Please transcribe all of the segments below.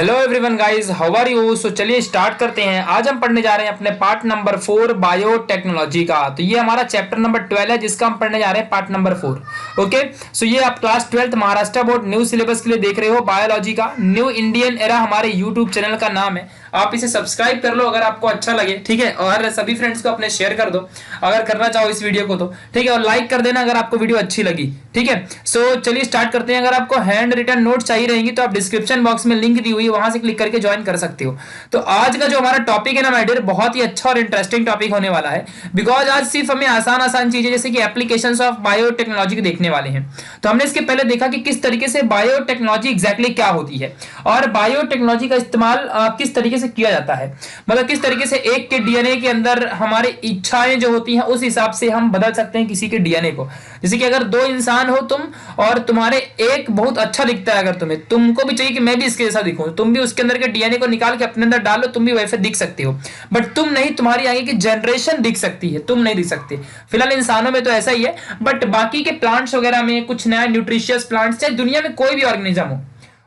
Hello everyone guys, how are you. So चलिए start करते हैं। आज हम पढ़ने जा रहे हैं अपने पार्ट नंबर 4 बायोटेक्नोलॉजी का। तो ये हमारा चैप्टर नंबर 12 है जिसका हम पढ़ने जा रहे हैं पार्ट नंबर 4। ओके, सो ये आप class 12th Maharashtra board new syllabus के लिए देख रहे हो बायोलॉजी का। न्यू इंडियन एरा हमारे यूट्यूब चैनल का नाम है। आप इसे सब्सक्राइब कर लो अगर आपको अच्छा लगे, ठीक है। और सभी फ्रेंड्स को अपने शेयर कर दो अगर करना चाहो इस वीडियो को, तो ठीक है। और लाइक कर देना अगर आपको वीडियो अच्छी लगी, ठीक है। सो चलिए स्टार्ट करते हैं। अगर आपको हैंड रिटन नोट चाहिए रहेंगी तो आप डिस्क्रिप्शन बॉक्स में लिंक दी हुई है, वहां से क्लिक करके ज्वाइन कर सकते हो। तो आज का जो हमारा टॉपिक है ना माय डियर, बहुत ही अच्छा और इंटरेस्टिंग टॉपिक होने वाला है। बिकॉज आज सिर्फ हमें आसान आसान चीजें जैसे कि एप्लीकेशंस ऑफ बायोटेक्नोलॉजी के देखने वाले हैं। तो हमने इसके पहले देखा कि किस तरीके से बायोटेक्नोलॉजी एग्जैक्टली क्या होती है और बायोटेक्नोलॉजी का इस्तेमाल किस तरीके से किया जाता है। मतलब किस तरीके से एक के डीएनए के अंदर हमारी इच्छाएं जो होती हैं उस हिसाब से हम बदल सकते हैं किसी के डीएनए को। जैसे कि अगर दो इंसान हो तुम और तुम्हारे एक बहुत अच्छा दिखता है, अगर तुमको भी चाहिए कि मैं भी इसके जैसा दिखूं, तुम भी उसके अंदर के डीएनए को निकाल के अपने अंदर डालो, तुम भी वैसे दिख सकते हो। बट तुम नहीं, तुम्हारी आगे की जनरेशन दिख सकती है, तुम नहीं दिख सकते। फिलहाल इंसानों में तो ऐसा ही है, बट बाकी के प्लांट्स वगैरह में कुछ नया न्यूट्रिशियस प्लांट्स, चाहे दुनिया में कोई भी ऑर्गेनिज्म हो,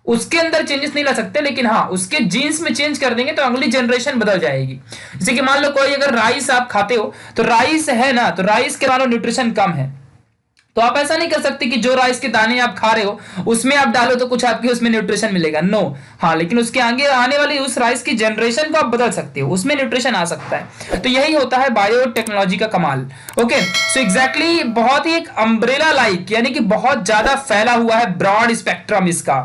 उसके अंदर चेंजेस नहीं ला सकते, लेकिन हाँ उसके जीन्स में चेंज कर देंगे तो अगली जनरेशन बदल जाएगी। जैसे कि मान लो कोई अगर राइस आप खाते हो तो राइस है ना, तो राइस के मान लो न्यूट्रिशन कम है, तो आप ऐसा नहीं कर सकते कि जो राइस के दाने आप खा रहे हो उसमें आप डालो तो कुछ आपके उसमें न्यूट्रिशन मिलेगा, नो। हाँ, लेकिन उसके आगे आने वाली उस राइस की जनरेशन को आप बदल सकते हो, उसमें न्यूट्रिशन आ सकता है। तो यही होता है बायोटेक्नोलॉजी का कमाल। ओके, सो एग्जैक्टली बहुत ही एक अम्ब्रेला लाइक, यानी कि बहुत ज्यादा फैला हुआ है, ब्रॉड स्पेक्ट्रम इसका।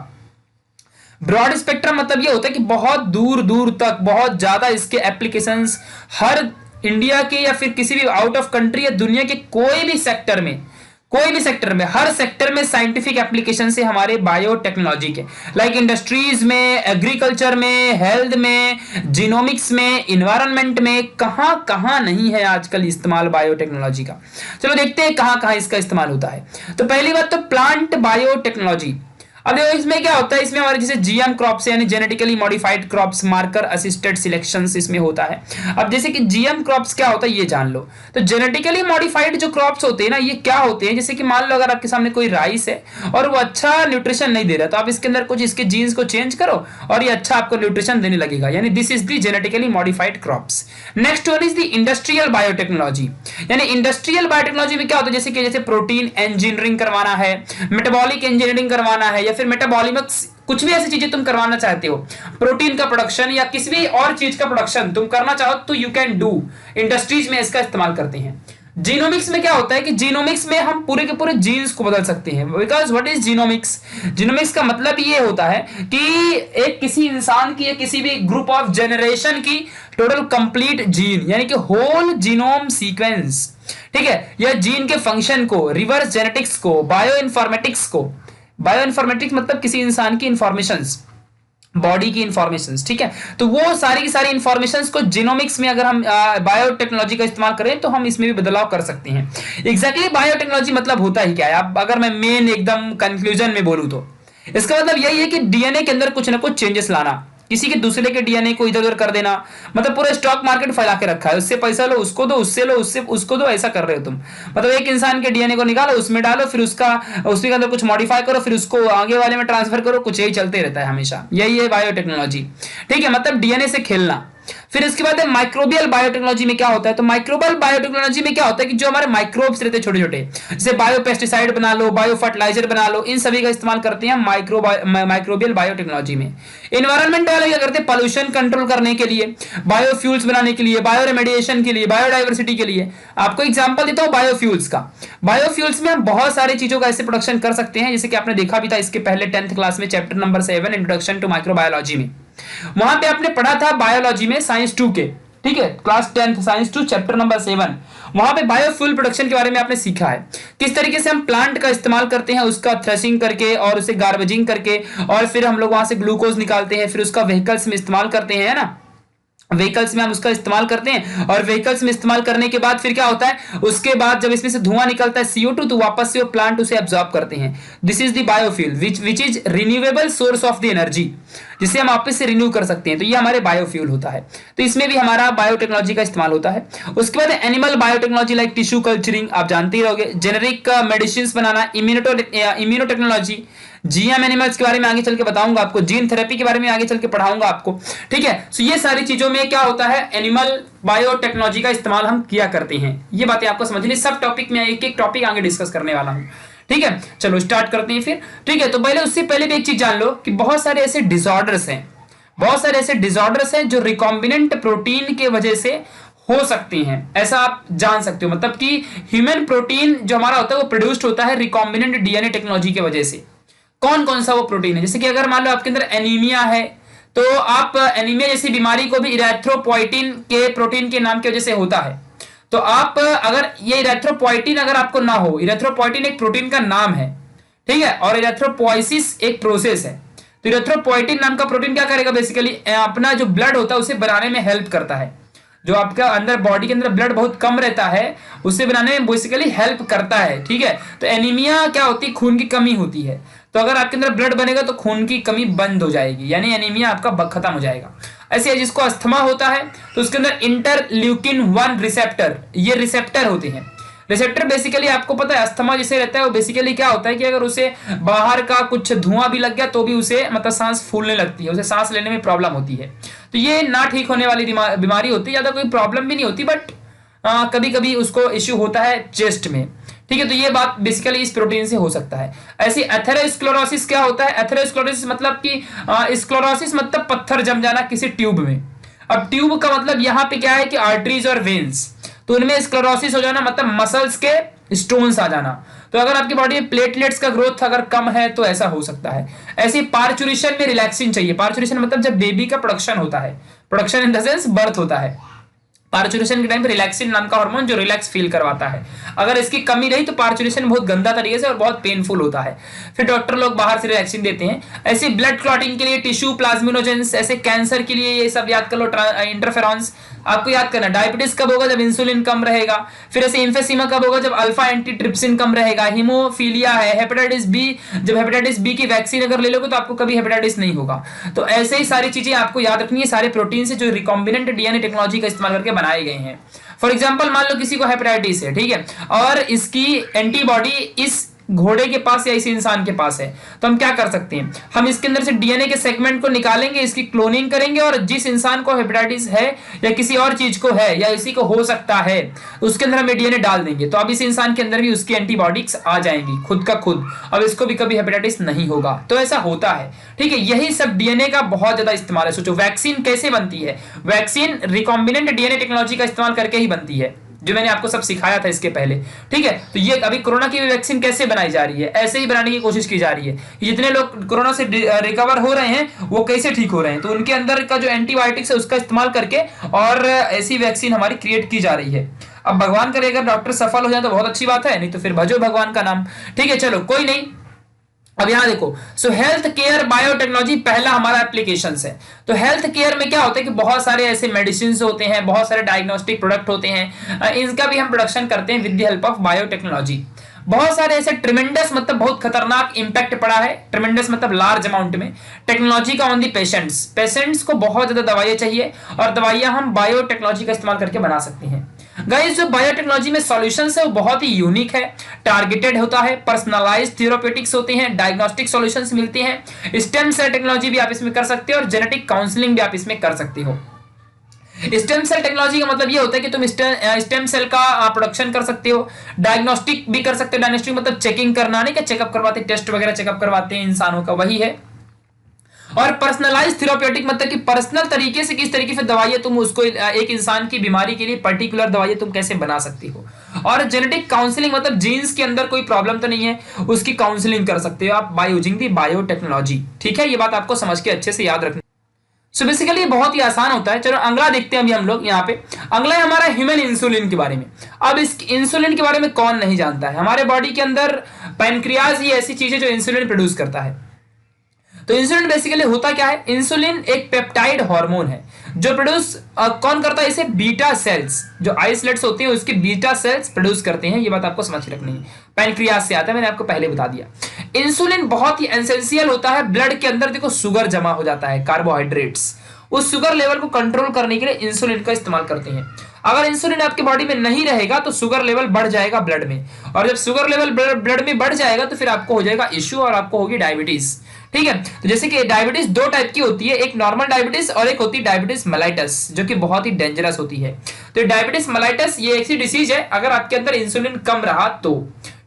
ब्रॉड स्पेक्ट्रम मतलब ये होता है कि बहुत दूर दूर तक बहुत ज्यादा इसके एप्लीकेशंस हर इंडिया के या फिर किसी भी आउट ऑफ कंट्री या दुनिया के कोई भी सेक्टर में, हर सेक्टर में साइंटिफिक एप्लीकेशन से हमारे बायोटेक्नोलॉजी के, लाइक इंडस्ट्रीज में, एग्रीकल्चर में, हेल्थ में, जीनोमिक्स में, इन्वायरमेंट में, कहां कहां नहीं है आजकल इस्तेमाल बायोटेक्नोलॉजी का। चलो देखते हैं कहां कहां इसका इस्तेमाल होता है। तो पहली बात तो प्लांट बायोटेक्नोलॉजी। अब देखो इसमें क्या होता है, इसमें हमारे जैसे जीएम क्रॉप्स यानी genetically modified crops, marker assisted selections इसमें होता है। अब जैसे कि जीएम क्रॉप्स क्या होता है ये जान लो। तो जेनेटिकली मॉडिफाइड जो क्रॉप्स होते हैं ना, ये क्या होते हैं, जैसे कि मान लो अगर आपके सामने कोई राइस है और वो अच्छा न्यूट्रिशन नहीं दे रहा, तो आप इसके अंदर कुछ इसके जीन्स को चेंज करो और ये अच्छा आपको न्यूट्रिशन देने लगेगा, यानी this is the genetically modified crops. Next one is the industrial biotechnology. यानी इंडस्ट्रियल बायोटेक्नोलॉजी में क्या होता है, जैसे प्रोटीन इंजीनियरिंग करवाना है, मेटाबॉलिक इंजीनियरिंग करवाना है, या फिर मेटाबॉलिमिक्स, कुछ भी ऐसी चीजें तुम करवाना चाहते हो, प्रोटीन का प्रोडक्शन या किसी भी और चीज का प्रोडक्शन तुम करना चाहो तो यू कैन डू। इंडस्ट्रीज में इसका इस्तेमाल करते हैं। जीनोमिक्स में क्या होता है कि जीनोमिक्स में हम पूरे के पूरे जीन्स को बदल सकते हैं। Because what is genomics, genomics का मतलब ये होता है कि एक किसी इंसान की या किसी भी ग्रुप ऑफ जनरेशन की टोटल कंप्लीट जीन, यानी कि होल जीनोम सीक्वेंस, ठीक है, या जीन के फंक्शन को, रिवर्स जेनेटिक्स को, बायो इन्फॉर्मेटिक्स को। बायो इन्फॉर्मेटिक्स मतलब किसी इंसान की इंफॉर्मेशंस, बॉडी की इंफॉर्मेशंस, ठीक है। तो वो सारी की सारी इंफॉर्मेशंस को जीनोमिक्स में अगर हम बायोटेक्नोलॉजी का इस्तेमाल करें तो हम इसमें भी बदलाव कर सकते हैं। एग्जैक्टली बायोटेक्नोलॉजी मतलब होता ही क्या है, अब अगर मैं मेन एकदम कंक्लूजन में बोलूं तो इसका मतलब यही है कि डीएनए के अंदर कुछ ना कुछ चेंजेस लाना, किसी के दूसरे के डीएनए को इधर उधर कर देना। मतलब पूरा स्टॉक मार्केट फैला के रखा है, उससे पैसा लो, उसको दो, उससे लो, उससे उसको दो, ऐसा कर रहे हो तुम। मतलब एक इंसान के डीएनए को निकालो, उसमें डालो, फिर उसके अंदर कुछ मॉडिफाई करो, फिर उसको आगे वाले में ट्रांसफर करो, कुछ यही चलते रहता है हमेशा। यही है बायोटेक्नोलॉजी, ठीक है। मतलब डीएनए से खेलना। फिर इसके बाद माइक्रोबियल बायोटेक्नोलॉजी में क्या होता है, तो माइक्रोबियल बायोटेक्नोलॉजी में क्या होता है कि जो हमारे माइक्रोब्स रहते हैं छोटे छोटे, जैसे बायो पेस्टिसाइड बना लो, बायो फर्टिलाइजर बना लो, इन सभी का इस्तेमाल करते हैं माइक्रोबियल बायोटेक्नोलॉजी में। इन्वायरमेंट वाले क्या करते हैं, पॉल्यूशन कंट्रोल करने के लिए, बायोफ्यूल्स बनाने के लिए, बायो रेमेडिएशन के लिए, बायोडाइवर्सिटी के लिए। आपको एग्जांपल देता हूं बायोफ्यूल्स का। बायोफ्यूल्स में हम बहुत सारी चीजों का ऐसे प्रोडक्शन कर सकते हैं, जैसे कि आपने देखा भी था इसके पहले 10th क्लास में chapter number 7 introduction to microbiology में। वहां पे आपने पढ़ा था बायोलॉजी में साइंस 2 के, ठीक है, class 10th science 2 chapter number 7। वहां पे बायोफ्यूल प्रोडक्शन के बारे में आपने सीखा है, किस तरीके से हम प्लांट का इस्तेमाल करते हैं, उसका थ्रेशिंग करके और उसे गार्बेजिंग करके, और फिर हम लोग वहां से ग्लूकोज निकालते हैं, फिर उसका व्हीकल्स में इस्तेमाल करते हैं, है ना। व्हीकल्स में हम उसका इस्तेमाल करते हैं, और व्हीकल्स में इस्तेमाल करने के बाद फिर क्या होता है, उसके बाद जब इसमें से धुआं निकलता है CO2, तो वापस से वो प्लांट उसे एब्जॉर्ब करते हैं। This is the biofuel which is renewable source of the energy, जिसे हम वापस से रिन्यू कर सकते हैं। तो ये हमारे बायोफ्यूल होता है। तो इसमें भी हमारा बायोटेक्नोलॉजी का इस्तेमाल होता है। उसके बाद animal biotechnology like tissue culturing, आप जानते ही रहोगे, जेनेरिक मेडिसिन बनाना, इम्यूनोटेक्नोलॉजी, जीएम एनिमल्स के बारे में आगे चल के बताऊंगा आपको, जीन थेरेपी के बारे में आगे चल के पढ़ाऊंगा आपको, ठीक है। सो ये सारी चीजों में क्या होता है, एनिमल बायोटेक्नोलॉजी का इस्तेमाल हम किया करते हैं। ये बातें आपको समझनी, सब टॉपिक में एक एक टॉपिक आगे डिस्कस करने वाला हूं, ठीक है। चलो स्टार्ट करते हैं फिर, ठीक है। तो पहले उससे पहले भी एक चीज जान लो कि बहुत सारे ऐसे डिसऑर्डर्स हैं, बहुत सारे ऐसे डिसऑर्डर्स हैं जो रिकॉम्बिनेंट प्रोटीन के वजह से हो सकती हैं, ऐसा आप जान सकते हो। मतलब कि ह्यूमन प्रोटीन जो हमारा होता है वो प्रोड्यूस्ड होता है रिकॉम्बिनेंट डीएनए टेक्नोलॉजी की वजह से। कौन कौन सा वो प्रोटीन है, जैसे कि अगर मान लो आपके अंदर एनीमिया है, तो आप एनीमिया जैसी बीमारी को भी इरेथ्रोपोइटिन के प्रोटीन के नाम की वजह से होता है। तो आप अगर ये इरेथ्रोपोइटिन अगर आपको ना हो, इरेथ्रोपोइटिन एक प्रोटीन का नाम है, ठीक है, और इरेथ्रोपोइसिस एक प्रोसेस है। तो इरेथ्रोपोइटिन नाम का प्रोटीन क्या करेगा, बेसिकली अपना जो ब्लड होता है उसे बनाने में हेल्प करता है। जो आपका अंदर बॉडी के अंदर ब्लड बहुत कम रहता है उसे बनाने में बेसिकली हेल्प करता है, ठीक है। तो एनीमिया क्या होती है, खून की कमी होती है। तो अगर आपके अंदर ब्लड बनेगा तो खून की कमी बंद हो जाएगी, यानी एनीमिया आपका खत्म हो जाएगा। ऐसे जिसको अस्थमा होता है तो उसके अंदर इंटरल्यूकिन 1 रिसेप्टर, ये रिसेप्टर होते हैं। रिसेप्टर बेसिकली आपको पता है अस्थमा जिसे रहता है वो बेसिकली क्या होता है कि अगर उसे बाहर का कुछ धुआं भी लग गया तो भी उसे मतलब सांस फूलने लगती है, उसे सांस लेने में प्रॉब्लम होती है। तो ये ना ठीक होने वाली बीमारी होती है, ज्यादा कोई प्रॉब्लम भी नहीं होती, बट कभी कभी उसको इश्यू होता है चेस्ट में, ठीक है। तो ये बात बेसिकली इस प्रोटीन से हो सकता है। ऐसी एथेरोस्क्लेरोसिस क्या होता है, एथेरोस्क्लेरोसिस मतलब कि स्क्लेरोसिस मतलब पत्थर जम जाना किसी ट्यूब में। अब ट्यूब का मतलब यहाँ पे क्या है कि आर्टरीज और वेन्स, तो उनमें स्क्लेरोसिस हो जाना मतलब मसल्स के स्टोन्स आ जाना। तो अगर आपकी बॉडी में प्लेटलेट्स का ग्रोथ अगर कम है तो ऐसा हो सकता है। ऐसे पार्चुरेशन में रिलैक्सिन चाहिए, पार्चुरेशन मतलब जब बेबी का प्रोडक्शन होता है, production in the sense birth होता है, पार्चुरेशन के टाइम पे रिलैक्सिन नाम का हार्मोन जो रिलैक्स फील करवाता है, अगर इसकी कमी रही तो पार्चुरेशन बहुत गंदा तरीके से और बहुत पेनफुल होता है, फिर डॉक्टर लोग बाहर से रिलैक्सिन देते हैं। ऐसे ब्लड क्लॉटिंग के लिए टिश्यू प्लाज्मिनोजेंस, ऐसे कैंसर के लिए ये सब याद कर लो, इंटरफेरॉन्स आपको याद करना। डायबिटीज कब होगा, जब इंसुलिन कम रहेगा। फिर ऐसे इम्फेसीमा कब होगा, जब अल्फा एंटीट्रिप्सिन कम रहेगा। हीमोफीलिया है, हेपेटाइटिस बी, जब हेपेटाइटिस बी की वैक्सीन अगर ले लोगे तो आपको कभी हेपेटाइटिस नहीं होगा। तो ऐसे ही सारी चीजें आपको याद रखनी है, सारे प्रोटीन से जो रिकॉम्बिनेंट डीएनए टेक्नोलॉजी का इस्तेमाल करके बनाए गए हैं। फॉर एग्जाम्पल मान लो किसी को हेपेटाइटिस है, ठीक है, और इसकी एंटीबॉडी इस घोड़े के पास या इसी इंसान के पास है, तो हम क्या कर सकते हैं, हम इसके अंदर से डीएनए के सेगमेंट को निकालेंगे, इसकी क्लोनिंग करेंगे, और जिस इंसान को हेपेटाइटिस है या किसी और चीज को है या इसी को हो सकता है उसके अंदर हम डीएनए डाल देंगे, तो अब इस इंसान के अंदर भी उसकी एंटीबॉडीज आ जाएंगी खुद का खुद, अब इसको भी कभी हेपेटाइटिस नहीं होगा। तो ऐसा होता है, ठीक है। यही सब डीएनए का बहुत ज्यादा इस्तेमाल है। सोचो वैक्सीन कैसे बनती है, वैक्सीन रिकॉम्बिनेंट डीएनए टेक्नोलॉजी का इस्तेमाल करके ही बनती है, जो मैंने आपको सब सिखाया था इसके पहले, ठीक है। तो ये अभी कोरोना की वैक्सीन कैसे बनाई जा रही है, ऐसे ही बनाने की कोशिश की जा रही है। जितने लोग कोरोना से रिकवर हो रहे हैं वो कैसे ठीक हो रहे हैं, तो उनके अंदर का जो एंटीबायोटिक्स है उसका इस्तेमाल करके और ऐसी वैक्सीन हमारी क्रिएट की जा रही है। अब भगवान करे अगर डॉक्टर सफल हो जाए तो बहुत अच्छी बात है, नहीं तो फिर भजो भगवान का नाम, ठीक है। चलो कोई नहीं, अब यहां देखो, सो हेल्थ केयर बायोटेक्नोलॉजी पहला हमारा एप्लीकेशन है। तो हेल्थ केयर में क्या होता है कि बहुत सारे ऐसे मेडिसिन होते हैं, बहुत सारे डायग्नोस्टिक प्रोडक्ट होते हैं, इनका भी हम प्रोडक्शन करते हैं with the help of biotechnology. बहुत सारे ऐसे ट्रिमेंडस मतलब बहुत खतरनाक इंपैक्ट पड़ा है, ट्रिमेंडस मतलब लार्ज अमाउंट में, टेक्नोलॉजी का ऑन दी पेशेंट्स। पेशेंट्स को बहुत ज्यादा दवाइयां चाहिए और दवाइयां हम बायोटेक्नोलॉजी का इस्तेमाल करके बना सकते हैं। गाइस जो बायोटेक्नोलॉजी में सॉल्यूशंस है वो बहुत ही यूनिक है, टारगेटेड होता है, पर्सनलाइज्ड थेराप्यूटिक्स होते हैं, डायग्नोस्टिक सॉल्यूशंस मिलते हैं, स्टेम सेल टेक्नोलॉजी भी आप इसमें कर सकते हो और जेनेटिक काउंसलिंग भी आप इसमें कर सकते हो। स्टेम सेल टेक्नोलॉजी का मतलब ये होता है कि तुम स्टेम सेल का प्रोडक्शन कर सकते हो, डायग्नोस्टिक भी कर सकते हो। डायग्नोस्टिक मतलब चेकिंग करना, नहीं क्या चेकअप करवाते, टेस्ट वगैरह चेकअप करवाते हैं इंसानों का, वही है। और पर्सनलाइज्ड थेराप्यूटिक मतलब कि पर्सनल तरीके से किस तरीके से दवाइयां तुम उसको एक इंसान की बीमारी के लिए पर्टिकुलर दवाइयां तुम कैसे बना सकती हो। और जेनेटिक काउंसलिंग मतलब जीन्स के अंदर कोई प्रॉब्लम तो नहीं है, उसकी काउंसलिंग कर सकते हो आप बाय यूजिंग दी बायोटेक्नोलॉजी, ठीक है। ये बात आपको समझ के अच्छे से याद रखनी। सो बेसिकली बहुत ही आसान होता है। चलो अगला देखते हैं अभी हम लोग यहाँ पे। अगला है हमारा ह्यूमन इंसुलिन के बारे में। अब इस इंसुलिन के बारे में कौन नहीं जानता है, हमारे बॉडी के अंदर पैनक्रियाज ही ऐसी चीज है जो इंसुलिन प्रोड्यूस करता है। तो इंसुलिन बेसिकली होता क्या है, इंसुलिन एक पेप्टाइड हार्मोन है जो प्रोड्यूस कौन करता है, इसे बीटा सेल्स जो आइसोलेट्स होते हैं उसके बीटा सेल्स प्रोड्यूस करते हैं। ये बात आपको समझ के रखनी है, पैनक्रियाज से आता है, मैंने आपको पहले बता दिया। इंसुलिन बहुत ही एसेंशियल होता है ब्लड के अंदर। देखो शुगर जमा हो जाता है, कार्बोहाइड्रेट्स, उस शुगर लेवल को कंट्रोल करने के लिए इंसुलिन का इस्तेमाल करते हैं। अगर इंसुलिन आपके बॉडी में नहीं रहेगा तो शुगर लेवल बढ़ जाएगा ब्लड में, और जब शुगर लेवल ब्लड में बढ़ जाएगा तो फिर आपको हो जाएगा इश्यू और आपको होगी डायबिटीज। ठीक है, तो जैसे कि डायबिटीज दो टाइप की होती है, एक नॉर्मल डायबिटीज और एक होती है डायबिटीज मेलाइटस, जो कि बहुत ही डेंजरस होती है। तो डायबिटीज मेलाइटस ये ऐसी डिसीज है अगर आपके अंदर इंसुलिन कम रहा तो।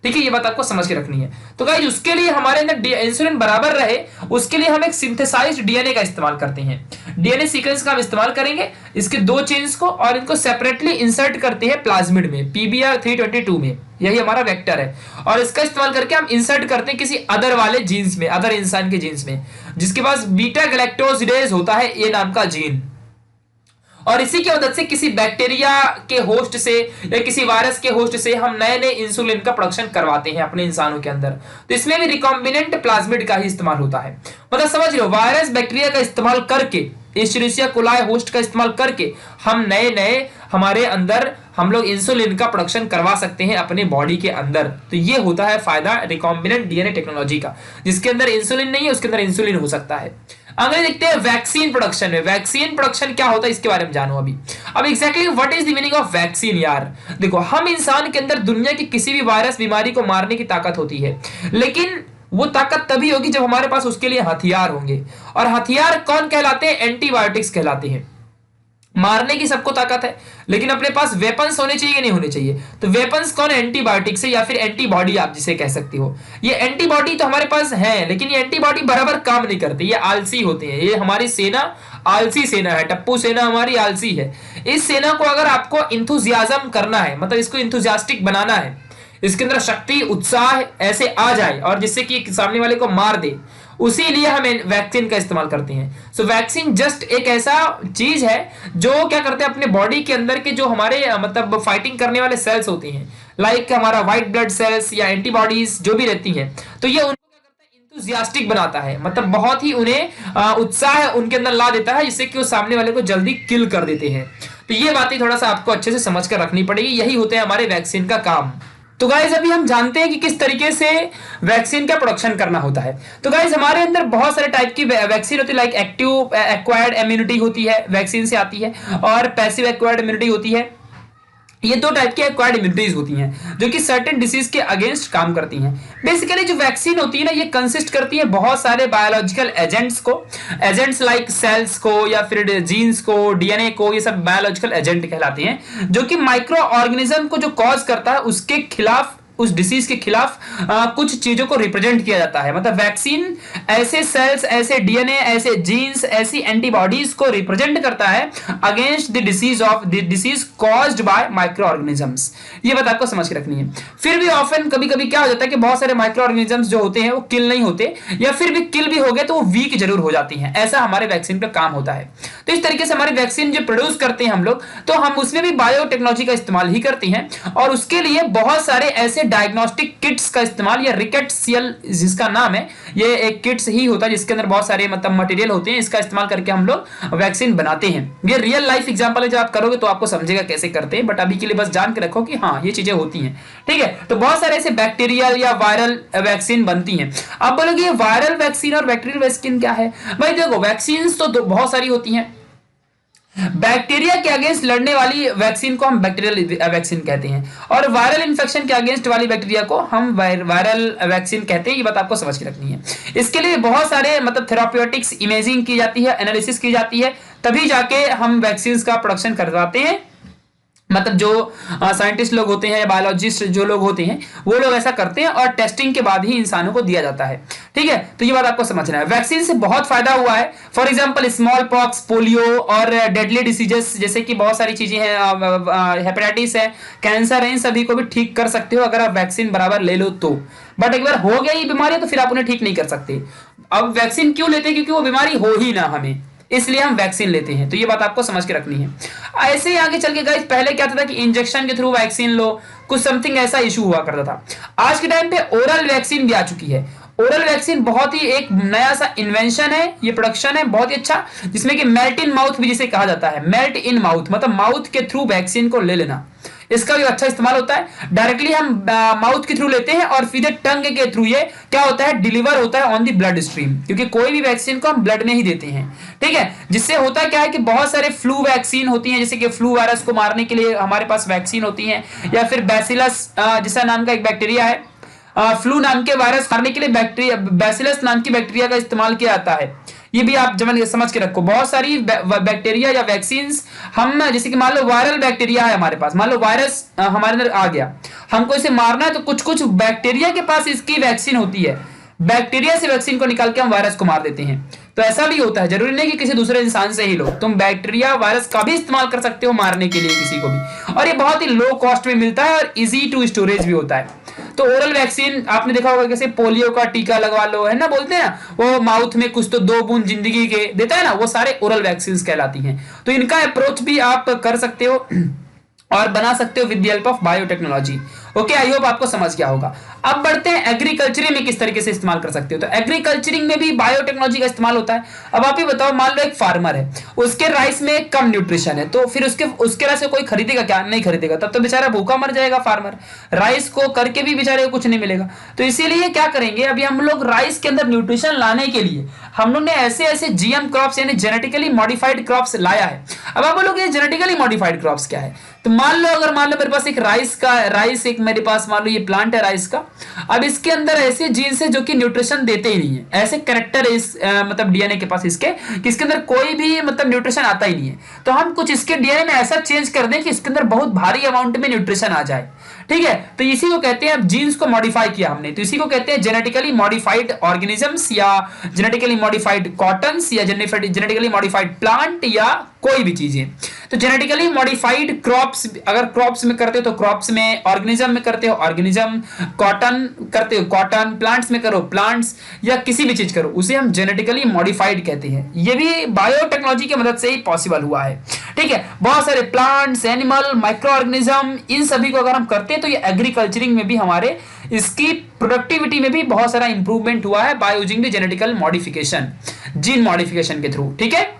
ठीक है, ये बात आपको समझ के रखनी है। तो गाइस उसके लिए हमारे अंदर इंसुलिन बराबर रहे, उसके लिए हम एक सिंथेसाइज्ड डीएनए का इस्तेमाल करते हैं। डीएनए सीक्वेंस का हम इस्तेमाल करेंगे, इसके दो चेन्स को, और इनको सेपरेटली इंसर्ट करते हैं प्लाज्मिड में, पीबीआर 322 में, यही हमारा वेक्टर है। और इसका इस्तेमाल करके हम इंसर्ट करते हैं किसी अदर वाले जीन्स में, अदर इंसान के जीन्स में, जिसके पास बीटा गैलेक्टोसिडेज होता है ए नाम का जीन। और इसी की मदद से किसी बैक्टीरिया के होस्ट से या किसी वायरस के होस्ट से हम नए नए इंसुलिन का प्रोडक्शन करवाते हैं अपने इंसानों के अंदर। तो इसमें भी रिकॉम्बिनेंट प्लाज्मिड का ही इस्तेमाल होता है। मतलब समझ लो, वायरस बैक्टीरिया का इस्तेमाल करके, एस्चेरिचिया कोलाई होस्ट का इस्तेमाल करके हम नए नए हमारे अंदर हम लोग इंसुलिन का प्रोडक्शन करवा सकते हैं अपने बॉडी के अंदर। तो ये होता है फायदा रिकॉम्बिनेंट डीएनए टेक्नोलॉजी का, जिसके अंदर इंसुलिन नहीं है उसके अंदर इंसुलिन हो सकता है। अगले देखते हैं वैक्सीन प्रोडक्शन में। वैक्सीन प्रोडक्शन क्या होता है इसके बारे में जानो अभी। अब exactly what is the meaning of vaccine यार। देखो, हम इंसान के अंदर दुनिया की किसी भी वायरस बीमारी को मारने की ताकत होती है, लेकिन वो ताकत तभी होगी जब हमारे पास उसके लिए हथियार होंगे। और हथियार कौन कहलाते हैं? एंटीबायोटिक्स कहलाते हैं। मारने की सबको ताकत है, लेकिन अपने पास वेपन्स होने चाहिए कि नहीं होने चाहिए? तो वेपन्स कौन? एंटीबायोटिक्स है, या फिर एंटीबॉडी आप जिसे कह सकती हो। ये एंटीबॉडी तो हमारे पास है, लेकिन ये एंटीबॉडी बराबर काम नहीं करती, ये आलसी होते हैं। ये हमारी सेना आलसी सेना है, टप्पू सेना हमारी आलसी है। इस सेना को अगर आपको इंथुजियाज्म करना है, मतलब इसको इंथुजियास्टिक बनाना है, इसके अंदर शक्ति उत्साह ऐसे आ जाए और जिससे कि सामने वाले को मार दे, उसी लिए हम वैक्सीन का इस्तेमाल करते हैं। सो वैक्सीन जस्ट एक ऐसा चीज है जो क्या करते हैं, अपने बॉडी के अंदर के जो हमारे मतलब फाइटिंग करने वाले सेल्स होते हैं, लाइक हमारा व्हाइट ब्लड सेल्स या एंटीबॉडीज जो भी रहती हैं, तो ये उनको क्या करता है, इंथुजियास्टिक बनाता है। मतलब बहुत ही उन्हें उत्साह उनके अंदर ला देता है, जिससे कि वो सामने वाले को जल्दी किल कर देते हैं। तो ये बातें थोड़ा सा आपको अच्छे से समझ कर रखनी पड़ेगी। यही होते हैं हमारे वैक्सीन का काम। तो गाइज अभी हम जानते हैं कि किस तरीके से वैक्सीन का प्रोडक्शन करना होता है। तो गाइज हमारे अंदर बहुत सारे टाइप की वैक्सीन होती है, लाइक एक्टिव एक्वायर्ड इम्यूनिटी होती है, वैक्सीन से आती है, और पैसिव एक्वायर्ड इम्यूनिटी होती है। ये दो टाइप की एक्वायर्ड इम्यूनिटीज होती हैं जो कि सर्टेन डिसीज के अगेंस्ट काम करती हैं। बेसिकली जो वैक्सीन होती है ना, ये कंसिस्ट करती है बहुत सारे बायोलॉजिकल एजेंट्स को, एजेंट्स लाइक सेल्स को या फिर जीन्स को, डीएनए को, ये सब बायोलॉजिकल एजेंट कहलाते हैं, जो कि माइक्रो ऑर्गेनिज्म को जो कॉज करता है उसके खिलाफ, उस डिसीज के खिलाफ कुछ चीजों को रिप्रेजेंट किया जाता है। मतलब वैक्सीन ऐसे सेल्स, ऐसे डीएनए, ऐसे जीन्स, ऐसी एंटीबॉडीज को रिप्रेजेंट करता है against the disease caused by micro organisms. ये बात आपको समझ के रखनी है। फिर भी ऑफन कभी कभी क्या हो जाता है कि बहुत सारे माइक्रो ऑर्गेनिजम्स जो होते हैं वो किल नहीं होते, या फिर भी किल भी हो गए तो वो वीक जरूर हो जाती हैं। ऐसा हमारे वैक्सीन का काम होता है। तो इस तरीके से हमारी वैक्सीन जो प्रोड्यूस करते हैं हम लोग, तो हम उसमें भी बायोटेक्नोलॉजी का इस्तेमाल ही करते हैं, और उसके लिए बहुत सारे ऐसे डायग्नोस्टिक किट्स का इस्तेमाल, या रिकेट्सियल जिसका नाम है, ये एक किट्स ही होता है जिसके अंदर बहुत सारे मतलब मटेरियल होते हैं, इसका इस्तेमाल करके हम लोग वैक्सीन बनाते हैं। ये रियल लाइफ एग्जांपल है, जब आप करोगे तो आपको समझेगा कैसे करते हैं, बट अभी के लिए बस जान के रखो कि हाँ ये चीजें होती हैं। ठीक है, तो बहुत सारे ऐसे बैक्टीरियल या वायरल वैक्सीन बनती हैं। आप बोलोगे ये वायरल वैक्सीन और बैक्टीरियल वैक्सीन क्या है? भाई देखो, वैक्सीन तो बहुत सारी होती हैं। बैक्टीरिया के अगेंस्ट लड़ने वाली वैक्सीन को हम बैक्टीरियल वैक्सीन कहते हैं, और वायरल इंफेक्शन के अगेंस्ट वाली बैक्टीरिया को हम वायरल वैक्सीन कहते हैं। ये बात आपको समझ के रखनी है। इसके लिए बहुत सारे मतलब थेराप्यूटिक्स इमेजिंग की जाती है, एनालिसिस की जाती है, तभी जाके हम वैक्सीन का प्रोडक्शन करवाते हैं। मतलब जो साइंटिस्ट लोग होते हैं या बायोलॉजिस्ट जो लोग होते हैं वो लोग ऐसा करते हैं, और टेस्टिंग के बाद ही इंसानों को दिया जाता है। ठीक है, तो ये बात आपको समझना है। वैक्सीन से बहुत फायदा हुआ है। For example small pox, polio और डेडली डिसीजेस जैसे कि बहुत सारी चीजें हैं, हेपेटाइटिस है, कैंसर है, इन सभी को भी ठीक कर सकते हो अगर आप वैक्सीन बराबर ले लो तो। बट एक बार हो गई ये बीमारी तो फिर आप उन्हें ठीक नहीं कर सकते। अब वैक्सीन क्यों लेते हैं? क्योंकि वो बीमारी हो ही ना हमें, इसलिए हम वैक्सीन लेते हैं। तो ये बात आपको समझ के रखनी है। ऐसे ही आगे चल के गाइस, पहले क्या था कि इंजेक्शन के थ्रू वैक्सीन लो, कुछ समथिंग ऐसा इशू हुआ करता था। आज के टाइम पे ओरल वैक्सीन भी आ चुकी है। ओरल वैक्सीन बहुत ही एक नया सा इन्वेंशन है, ये प्रोडक्शन है बहुत ही अच्छा, जिसमें कि मेल्ट इन माउथ भी जिसे कहा जाता है। मेल्ट इन माउथ मतलब माउथ के थ्रू वैक्सीन को ले लेना। इसका भी अच्छा इस्तेमाल होता है। डायरेक्टली हम माउथ के थ्रू लेते हैं और सीधे टंग के थ्रू ये क्या होता है, डिलीवर होता है ऑन दी ब्लड स्ट्रीम, क्योंकि कोई भी वैक्सीन को हम ब्लड में ही देते हैं। ठीक है, जिससे होता क्या है कि बहुत सारे फ्लू वैक्सीन होती हैं, जैसे कि फ्लू वायरस को मारने के लिए हमारे पास वैक्सीन होती है, या फिर बैसिलस जिसका नाम का एक बैक्टीरिया है, फ्लू नाम के वायरस मारने के लिए बैक्टीरिया बैसिलस नाम की बैक्टीरिया का इस्तेमाल किया जाता है। ये भी आप समझ के रखो। बहुत सारी बैक्टीरिया या वैक्सीन हम, जैसे कि मान लो वायरल बैक्टीरिया है हमारे पास, मान लो वायरस हमारे अंदर आ गया, हमको इसे मारना है, तो कुछ कुछ बैक्टीरिया के पास इसकी वैक्सीन होती है, बैक्टीरिया से वैक्सीन को निकाल के हम वायरस को मार देते हैं। तो ऐसा भी होता है, जरूरी नहीं कि किसी दूसरे इंसान से ही लो, तुम बैक्टीरिया वायरस का भी इस्तेमाल कर सकते हो मारने के लिए किसी को भी, और ये बहुत ही लो कॉस्ट में मिलता है और इजी टू स्टोरेज भी होता है। तो ओरल वैक्सीन आपने देखा होगा, जैसे पोलियो का टीका लगवा लो, है ना, बोलते हैं ना, वो माउथ में कुछ तो 2 बूंद जिंदगी के देता है ना, वो सारे ओरल वैक्सीन कहलाती हैं। तो इनका अप्रोच भी आप कर सकते हो और बना सकते हो with the help of biotechnology. Okay, I hope आपको समझ गया होगा। अब बढ़ते हैं एग्रीकल्चरिंग में किस तरीके से इस्तेमाल कर सकते हो। तो एग्रीकल्चरिंग में भी बायोटेक्नोलॉजी का इस्तेमाल होता है। अब आप ही बताओ, मान लो एक फार्मर है, उसके राइस में कम न्यूट्रिशन है, तो फिर उसके राइस से कोई खरीदेगा क्या? नहीं खरीदेगा, तब तो बेचारा भूखा मर जाएगा फार्मर, राइस को करके भी बेचारे को कुछ नहीं मिलेगा। तो इसीलिए क्या करेंगे, अभी हम लोग राइस के अंदर न्यूट्रिशन लाने के लिए हम लोग ने ऐसे ऐसे जीएम क्रॉप्स यानी जेनेटिकली मॉडिफाइड क्रॉप्स लाया है। अब आप बोलोगे जेनेटिकली मॉडिफाइड क्रॉप्स क्या है? तो मान लो मेरे पास एक राइस एक मेरे पास मान लो ये प्लांट है राइस का, अब इसके अंदर ऐसे जीन्स है जो कि न्यूट्रिशन देते ही नहीं है, ऐसे कैरेक्टर है इस मतलब डीएनए के पास इसके, कि इसके अंदर कोई भी मतलब न्यूट्रिशन आता ही नहीं है। तो हम कुछ इसके डीएनए में ऐसा चेंज कर दें कि इसके अंदर बहुत भारी अमाउंट में न्यूट्रिशन आ जाए। ठीक है, तो इसी को कहते हैं, अब जीन्स को मॉडिफाई किया हमने, तो इसी को कहते हैं जेनेटिकली मॉडिफाइड ऑर्गेनिजम्स, या जेनेटिकली मॉडिफाइड कॉटन्स, या जेनेटिकली मॉडिफाइड प्लांट, या कोई भी चीजें। तो जेनेटिकली मॉडिफाइड क्रॉप्स, अगर क्रॉप्स में करते हो तो क्रॉप्स में, ऑर्गेनिज्म में करते हो ऑर्गेनिज्म, कॉटन करते हो कॉटन, प्लांट्स में करो प्लांट्स, या किसी भी चीज करो उसे हम जेनेटिकली मॉडिफाइड कहते हैं। ये भी बायोटेक्नोलॉजी की मदद से ही पॉसिबल हुआ है। ठीक है, बहुत सारे प्लांट्स, एनिमल, माइक्रो ऑर्गेनिज्म, इन सभी को अगर हम करते हैं तो ये एग्रीकल्चरिंग में भी हमारे इसकी प्रोडक्टिविटी में भी बहुत सारा इंप्रूवमेंट हुआ है by using the genetical modification, gene modification के थ्रू। ठीक है,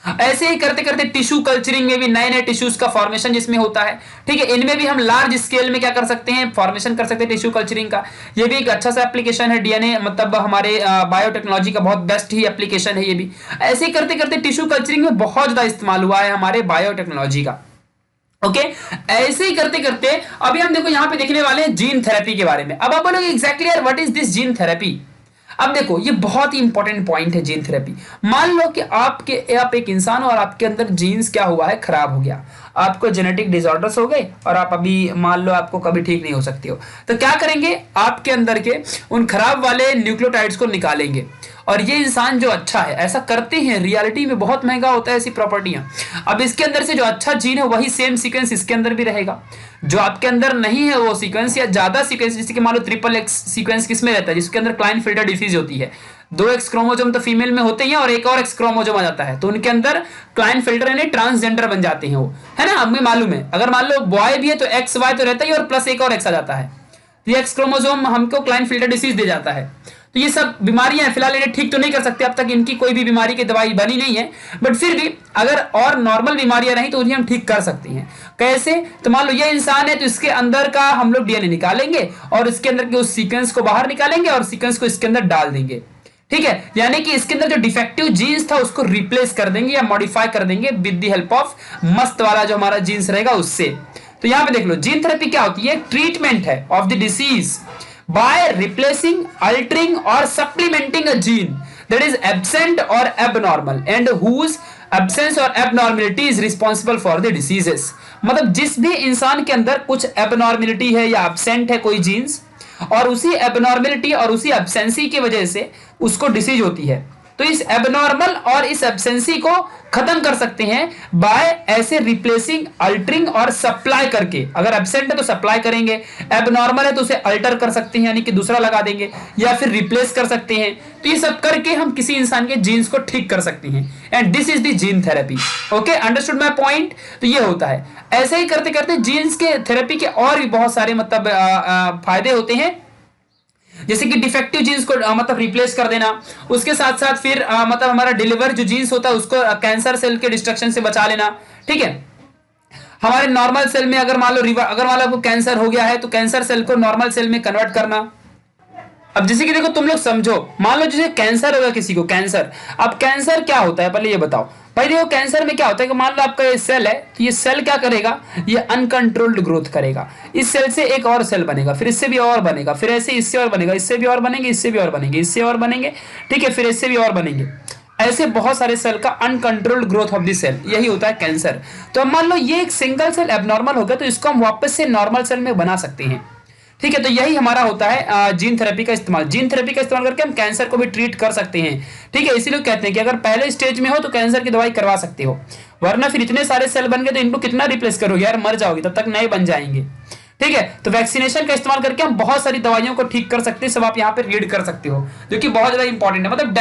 ऐसे ही करते करते टिश्यू कल्चरिंग में भी नए नए टिश्यूज का फॉर्मेशन जिसमें होता है। ठीक है, इनमें भी हम लार्ज स्केल में क्या कर सकते हैं, फॉर्मेशन कर सकते हैं टिश्यू कल्चरिंग का। ये भी एक अच्छा सा एप्लीकेशन है डीएनए, मतलब हमारे बायोटेक्नोलॉजी का बहुत बेस्ट ही एप्लीकेशन है ये भी। ऐसे ही करते करते टिश्यू कल्चरिंग में बहुत ज्यादा इस्तेमाल हुआ है हमारे बायोटेक्नोलॉजी का। ओके, ऐसे ही करते करते अभी हम देखो यहाँ पे देखने वाले हैं जीन थेरेपी के बारे में। अब आप बोलोगे एग्जैक्टली यार what is this gene therapy? अब देखो ये बहुत ही इंपॉर्टेंट पॉइंट है जीन थेरेपी। मान लो कि आप एक इंसान और आपके अंदर जीन्स क्या हुआ है, खराब हो गया, आपको जेनेटिक डिसऑर्डर्स हो गए और आप अभी मान लो आपको कभी ठीक नहीं हो सकते हो, तो क्या करेंगे, आपके अंदर के उन खराब वाले न्यूक्लियोटाइड्स को निकालेंगे और ये इंसान जो अच्छा है, ऐसा करते हैं, रियलिटी में बहुत महंगा होता है ऐसी प्रॉपर्टियां। अब इसके अंदर से जो अच्छा जीन है वही सेम सीक्वेंस इसके अंदर भी रहेगा, जो आपके अंदर नहीं है वो सीक्वेंस या ज्यादा सीक्वेंस, जैसे कि मान लो XXX सीक्वेंस किसमें रहता है, जिसके अंदर क्लाइनफिल्टर डिसीज होती है। 2X क्रोमोजोम तो फीमेल में होते हैं और एक और X क्रोमोजोम आ जाता है, तो उनके अंदर क्लाइनफिल्टर यानी ट्रांसजेंडर बन जाते हैं वो, है ना, हमें मालूम है। अगर मान लो बॉय भी है तो XY तो रहता ही और प्लस एक और X आ जाता है, तो ये X क्रोमोजोम हमको क्लाइनफिल्टर डिसीज दे जाता है। तो ये सब बीमारियां हैं, फिलहाल इन्हें ठीक तो नहीं कर सकते, अब तक इनकी कोई भी बीमारी की दवाई बनी नहीं है, बट फिर भी अगर और नॉर्मल बीमारियां रही तो उन्हें हम ठीक कर सकते हैं। कैसे? तो मान लो ये इंसान है तो इसके अंदर का हम लोग डीएनए निकालेंगे और इसके अंदर के उस सीक्वेंस को बाहर निकालेंगे और सीक्वेंस को इसके अंदर डाल देंगे। ठीक है, यानी कि इसके अंदर जो डिफेक्टिव जीन्स था उसको रिप्लेस कर देंगे या मॉडिफाई कर देंगे विद द हेल्प ऑफ मस्त वाला जो हमारा जीन्स रहेगा उससे। तो यहां पे देख लो, जीन थेरेपी क्या होती है, ट्रीटमेंट है of the disease by replacing, altering or supplementing a gene that is absent or abnormal and whose absence or abnormality is responsible for the diseases। मतलब जिस भी इंसान के अंदर कुछ abnormality है या absent है कोई जीन्स, और उसी abnormality और उसी absency की वजह से उसको डिसीज होती है, तो इस एबनॉर्मल और इस एब्सेंसी को खत्म कर सकते हैं बाय ऐसे रिप्लेसिंग, अल्टरिंग और सप्लाई करके। अगर एब्सेंट है तो सप्लाई करेंगे, एबनॉर्मल है तो उसे अल्टर कर सकते हैं यानी कि दूसरा लगा देंगे, या फिर रिप्लेस कर सकते हैं। तो ये सब करके हम किसी इंसान के जीन्स को ठीक कर सकते हैं, and this is the gene therapy. Okay, understood my point? तो ये होता है। ऐसे ही करते करते जीन्स के थेरेपी के और भी बहुत सारे मतलब फायदे होते हैं, जैसे कि डिफेक्टिव जीन्स को मतलब रिप्लेस कर देना, उसके साथ साथ फिर मतलब हमारा डिलीवर जो जीन्स होता है उसको कैंसर सेल के डिस्ट्रक्शन से बचा लेना। ठीक है, हमारे नॉर्मल सेल में अगर मान लो आपको कैंसर हो गया है तो कैंसर सेल को नॉर्मल सेल में कन्वर्ट करना। अब जैसे कि देखो तुम लोग समझो, मान लो जैसे कैंसर होगा किसी को, कैंसर, अब कैंसर क्या होता है पहले ये बताओ भाई। देखो कैंसर में क्या होता है कि मान लो आपका ये सेल है, तो ये सेल क्या करेगा, ये अनकंट्रोल्ड ग्रोथ करेगा। इस सेल से एक और सेल बनेगा, फिर इससे भी और बनेगा, फिर ऐसे इससे और बनेगा, इससे भी और बनेंगे, इससे भी और बनेंगे, इससे और बनेंगे, ठीक है, फिर इससे भी और बनेंगे। ऐसे बहुत सारे सेल का uncontrolled growth of the cell, यही होता है कैंसर। तो अब मान लो ये एक सिंगल सेल एबनॉर्मल हो गया, तो इसको हम वापस से नॉर्मल सेल में बना सकते हैं, ठीक है। तो यही हमारा होता है जीन थेरेपी का इस्तेमाल। जीन थेरेपी का इस्तेमाल करके हम कैंसर को भी ट्रीट कर सकते हैं, ठीक है। इसीलिए कहते हैं कि अगर पहले स्टेज में हो तो कैंसर की दवाई करवा सकते हो, वरना फिर इतने सारे सेल बन गए तो इनको कितना रिप्लेस करोगे यार, मर जाओगे, तब तक नए बन जाएंगे, ठीक है। तो वैक्सीनेशन का इस्तेमाल करके हम बहुत सारी दवाइयों को ठीक कर सकते हैं, सब आप यहाँ पे रीड कर सकते हो, जो कि बहुत ज्यादा इंपॉर्टेंट है। मतलब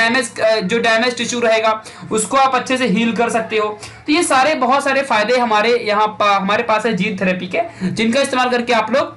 जो डैमेज टिश्यू रहेगा उसको आप अच्छे से हील कर सकते हो। तो ये सारे बहुत सारे फायदे हमारे यहाँ हमारे पास है जीन थेरेपी के, जिनका इस्तेमाल करके आप लोग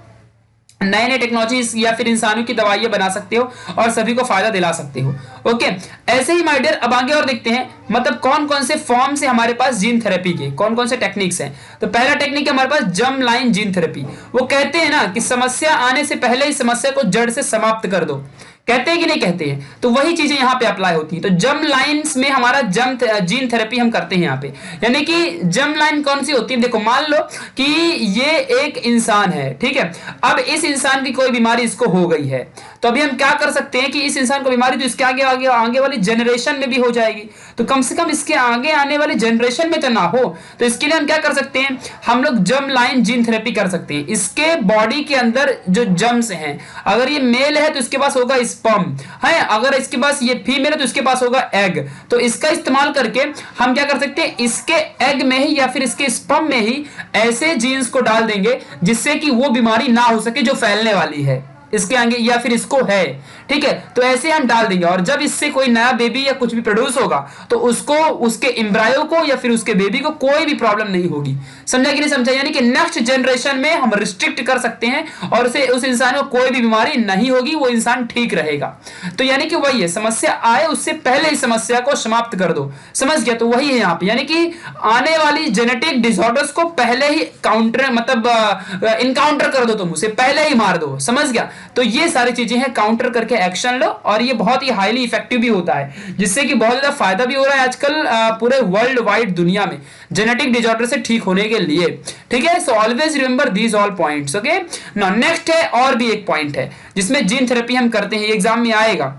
नए नए टेक्नोलॉजी या फिर इंसानों की दवाइयां बना सकते हो और सभी को फायदा दिला सकते हो। ओके, ऐसे ही माय डियर अब आगे और देखते हैं, मतलब कौन कौन से फॉर्म से हमारे पास जीन थेरेपी के कौन कौन से टेक्निक्स हैं। तो पहला टेक्निक है हमारे पास जर्म लाइन जीन थेरेपी। वो कहते हैं ना कि समस्या आने से पहले ही समस्या को जड़ से समाप्त कर दो, कहते हैं कि नहीं कहते हैं, तो वही चीजें यहाँ पे अप्लाई होती है। तो जर्म लाइंस में हमारा जीन थेरेपी हम करते हैं यहाँ पे, यानी कि जर्म लाइन कौन सी होती है, देखो मान लो कि ये एक इंसान है, ठीक है। अब इस इंसान की कोई बीमारी इसको हो गई है, तो अभी हम क्या कर सकते हैं कि इस इंसान को बीमारी तो इसके आगे आगे आगे वाली जनरेशन में भी हो जाएगी, तो कम से कम इसके आगे आने वाली जनरेशन में तो ना हो। तो इसके लिए हम क्या कर सकते हैं, हम लोग जर्म लाइन जीन थेरेपी कर सकते हैं। इसके बॉडी के अंदर जो जर्म्स हैं, अगर ये मेल है तो इसके पास होगा स्पर्म है, अगर इसके पास ये फीमेल है तो इसके पास होगा एग। तो इसका इस्तेमाल करके हम क्या कर सकते हैं, इसके एग में ही या फिर इसके स्पर्म में ही ऐसे जीन्स को डाल देंगे जिससे कि वो बीमारी ना हो सके जो फैलने वाली है इसके आगे या फिर इसको है, ठीक है। तो ऐसे हम डाल देंगे और जब इससे कोई नया बेबी या कुछ भी प्रोड्यूस होगा तो उसको, उसके एम्ब्रायो को या फिर उसके बेबी को कोई भी प्रॉब्लम नहीं होगी। समझा कि नहीं समझा, यानी कि नेक्स्ट जनरेशन में हम रिस्ट्रिक्ट कर सकते हैं और उसे उस इंसान को कोई भी बीमारी नहीं होगी, वो इंसान ठीक रहेगा। तो यानी कि वही है, समस्या आए उससे पहले ही समस्या को समाप्त कर दो, समझ गया। तो वही है यहाँ पे, यानी कि आने वाली जेनेटिक डिसऑर्डर्स को पहले ही काउंटर मतलब इनकाउंटर कर दो, तुम उसे पहले ही मार दो, समझ गया। तो ये सारी चीजें हैं, काउंटर करके एक्शन लो, और ये बहुत ही हाईली इफेक्टिव भी होता है, जिससे कि बहुत ज्यादा फायदा भी हो रहा है आजकल पूरे वर्ल्ड वाइड दुनिया में जेनेटिक डिसऑर्डर से ठीक होने के लिए, ठीक है। So always remember these all points, okay. Now next है, और भी एक पॉइंट है जिसमें जीन थेरेपी हम करते हैं, एग्जाम में आएगा।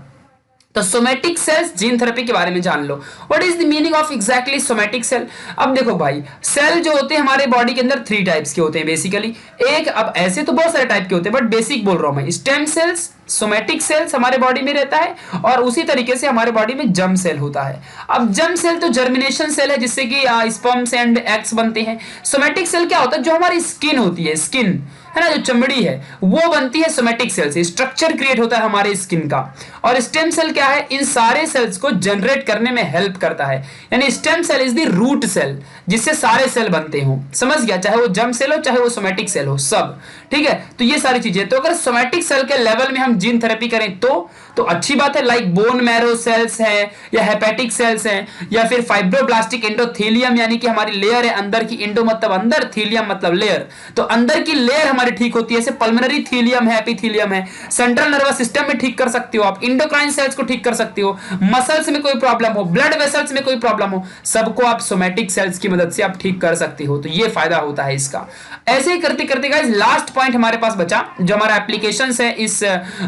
तो सोमेटिक सेल्स जीन थेरेपी के बारे में जान लो। What is the meaning of exactly somatic cell. अब देखो भाई, सेल जो होते हैं हमारे बॉडी के अंदर 3 टाइप्स के होते हैं बेसिकली। एक, अब ऐसे तो बहुत सारे टाइप के होते हैं बट बेसिक बोल रहा हूं मैं, स्टेम सेल्स, सोमेटिक सेल्स हमारे बॉडी में रहता है, और उसी तरीके से हमारे बॉडी में जर्म सेल होता है। अब जर्म सेल तो जर्मिनेशन सेल है, जिससे कि स्पर्म्स एंड एग्स बनते हैं। सोमेटिक सेल क्या होता है, जो हमारी स्किन होती है, स्किन है ना, जो चमड़ी है वो बनती है सोमेटिक सेल से, स्ट्रक्चर क्रिएट होता है हमारे स्किन का। और स्टेम सेल क्या है, इन सारे सेल्स को जनरेट करने में हेल्प करता है, यानी stem cell is the root cell जिससे सारे सेल बनते हो, समझ गया, चाहे वो जर्म सेल हो चाहे वो सोमेटिक सेल हो, सब ठीक है। तो ये सारी चीजें, तो अगर सोमेटिक सेल के लेवल में हम जीन थेरेपी करें तो अच्छी बात है, लाइक बोन मैरो सेल्स है या हेपेटिक सेल्स हैं, या फिर फाइब्रोब्लास्टिक एंडोथेलियम, यानी कि हमारी लेयर है अंदर की, एंडो मतलब अंदर, थीलियम मतलब लेयर, तो अंदर की लेयर हमारी ठीक होती है। जैसे पल्मोनरी थीलियम है, एपिथीलियम है, सेंट्रल नर्वस सिस्टम में ठीक कर सकते हो आप, इंडोक्राइन सेल्स को ठीक कर सकते हो, मसल्स में कोई प्रॉब्लम हो, ब्लड वेसल्स में कोई प्रॉब्लम हो, सबको आप सोमेटिक सेल्स की मदद से आप ठीक कर सकते हो। तो ये फायदा होता है इसका। ऐसे ही करते करते गाइस लास्ट पॉइंट हमारे पास बचा, जो हमारा एप्लीकेशंस है इस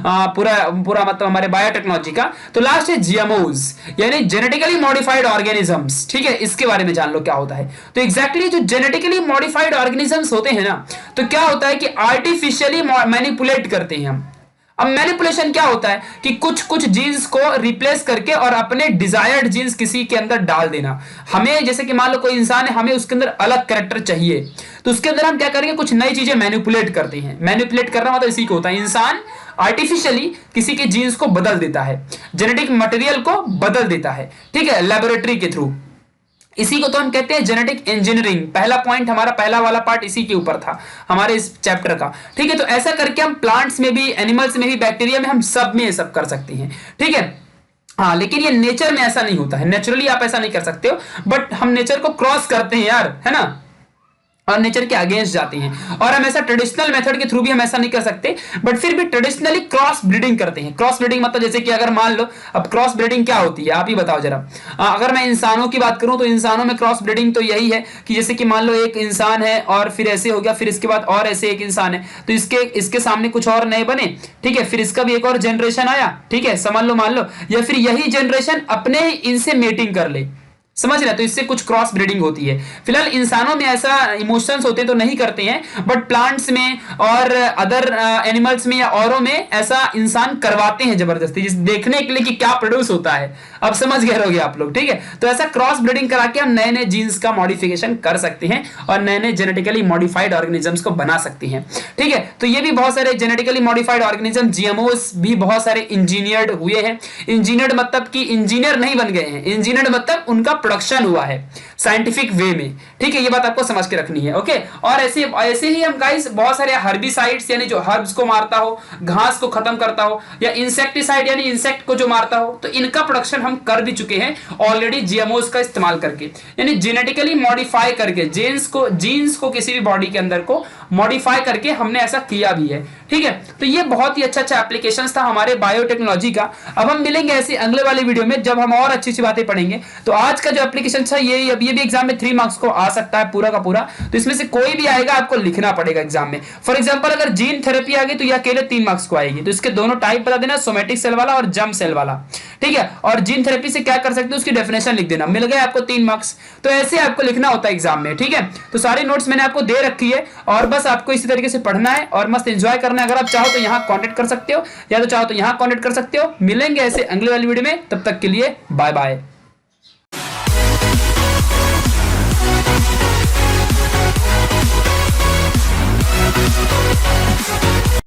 पूरा मतलब हमारे बायोटेक्नोलॉजी का। तो लास्ट है जीएमओज, यानी जेनेटिकली मॉडिफाइड ऑर्गेनिजम्स, ठीक है। इसके बारे में जान लो क्या होता है। तो एग्जैक्टली जो जेनेटिकली मॉडिफाइड ऑर्गेनिजम्स होते हैं ना, तो क्या होता है कि आर्टिफिशियली मैनिपुलेट करते हैं हम। अब मैनिपुलेशन क्या होता है कि कुछ कुछ जीन्स को रिप्लेस करके और अपने डिजायर्ड जीन्स किसी के अंदर डाल देना। हमें जैसे कि मान लो कोई इंसान है, हमें उसके अंदर अलग कैरेक्टर चाहिए, तो उसके अंदर हम क्या करेंगे, कुछ नई चीजें मैनिपुलेट करते हैं। मैनिपुलेट करना मतलब इसी को होता है, इंसान आर्टिफिशियली किसी के जीन्स को बदल देता है, जेनेटिक मटेरियल को बदल देता है, ठीक है, लेबोरेटरी के थ्रू। इसी को तो हम कहते हैं जेनेटिक इंजीनियरिंग। पहला पॉइंट हमारा, पहला वाला पार्ट इसी के ऊपर था हमारे इस चैप्टर का, ठीक है। तो ऐसा करके हम प्लांट्स में भी, एनिमल्स में भी, बैक्टीरिया में, हम सब में ये सब कर सकते हैं, ठीक है। हाँ, लेकिन ये नेचर में ऐसा नहीं होता है, नेचुरली आप ऐसा नहीं कर सकते हो, बट हम नेचर को क्रॉस करते हैं यार, है ना। और नेचर के अगेंस्ट जाती हैं। और हम ऐसा ट्रेडिशनल मेथड के थ्रू भी हम ऐसा नहीं कर सकते, बट फिर भी ट्रेडिशनली क्रॉस ब्रीडिंग करते हैं। क्रॉस ब्रीडिंग मतलब जैसे कि अगर मान लो, अब क्रॉस ब्रीडिंग क्या होती है आप ही बताओ जरा। अगर मैं इंसानों की बात करूं तो इंसानों में क्रॉस ब्रीडिंग तो यही है कि जैसे कि मान लो एक इंसान है और फिर ऐसे हो गया, फिर इसके बाद और ऐसे एक इंसान है, तो इसके सामने कुछ और नए बने, ठीक है, फिर इसका भी एक और जनरेशन आया, ठीक है, समझ लो, मान लो, या फिर यही जनरेशन अपने इनसे मेटिंग कर ले, समझ रहे, तो इससे कुछ क्रॉस ब्रीडिंग होती है। फिलहाल इंसानों में ऐसा इमोशंस होते तो नहीं करते हैं, बट प्लांट्स में और अदर एनिमल्स में या औरों में ऐसा इंसान करवाते हैं जबरदस्ती, देखने के लिए कि क्या प्रोड्यूस होता है। अब समझ गए रहोगे आप लोग, ठीक है। तो ऐसा क्रॉस ब्रीडिंग करा के हम नए नए जीन्स का मॉडिफिकेशन कर सकते हैं और नए नए जेनेटिकली मॉडिफाइड ऑर्गेनिजम्स को बना सकते हैं, ठीक है। तो ये भी बहुत सारे जेनेटिकली मॉडिफाइड ऑर्गेनिज्म, जीएमओस भी बहुत सारे इंजीनियर्ड हुए हैं। इंजीनियर्ड मतलब कि इंजीनियर नहीं बन गए हैं, इंजीनियर्ड मतलब उनका प्रोडक्शन हुआ है साइंटिफिक वे में, ठीक है। ये बात आपको समझ के रखनी है, ओके। और ऐसे ही हम गाइस बहुत सारे हर्बिसाइड्स यानी जो हर्ब्स को मारता हो, घास को खत्म करता हो, या इंसेक्टिसाइड यानी इंसेक्ट को जो मारता हो, तो इनका प्रोडक्शन हम कर भी चुके हैं ऑलरेडी जीएमओस का इस्तेमाल करके, यानी जेनेटिकली मॉडिफाई करके जीन्स को किसी भी बॉडी के अंदर को मॉडिफाई करके हमने ऐसा किया भी है, ठीक है। तो ये बहुत ही अच्छा एप्लीकेशन था हमारे बायोटेक्नोलॉजी का। अब हम मिलेंगे ऐसे अगले वाले वीडियो में जब हम और अच्छी अच्छी बातें पढ़ेंगे। तो आज का जो एप्लीकेशन था ये भी एग्जाम में 3 मार्क्स को आ सकता है पूरा का पूरा, तो इसमें से कोई भी आएगा आपको लिखना पड़ेगा एग्जाम में। फॉर एग्जांपल अगर जीन थेरेपी आ गई तो ये अकेले 3 मार्क्स को आएगी, तो इसके दोनों टाइप बता देना, सोमेटिक सेल वाला और जर्म सेल वाला, ठीक है। और जीन थेरेपी से क्या कर सकते हो उसकी डेफिनेशन लिख देना, मिल गए आपको 3 मार्क्स। तो ऐसे आपको लिखना होता है एग्जाम में, ठीक है। तो सारे नोट्स मैंने आपको दे रखी है और बस आपको इसी तरीके से पढ़ना है और मस्त एंजॉय करना है। अगर आप चाहो तो यहाँ कांटेक्ट कर सकते हो, या तो चाहो तो यहाँ कांटेक्ट कर सकते हो। मिलेंगे ऐसे अगले वाली वीडियो में, तब तक के लिए बाय बाय।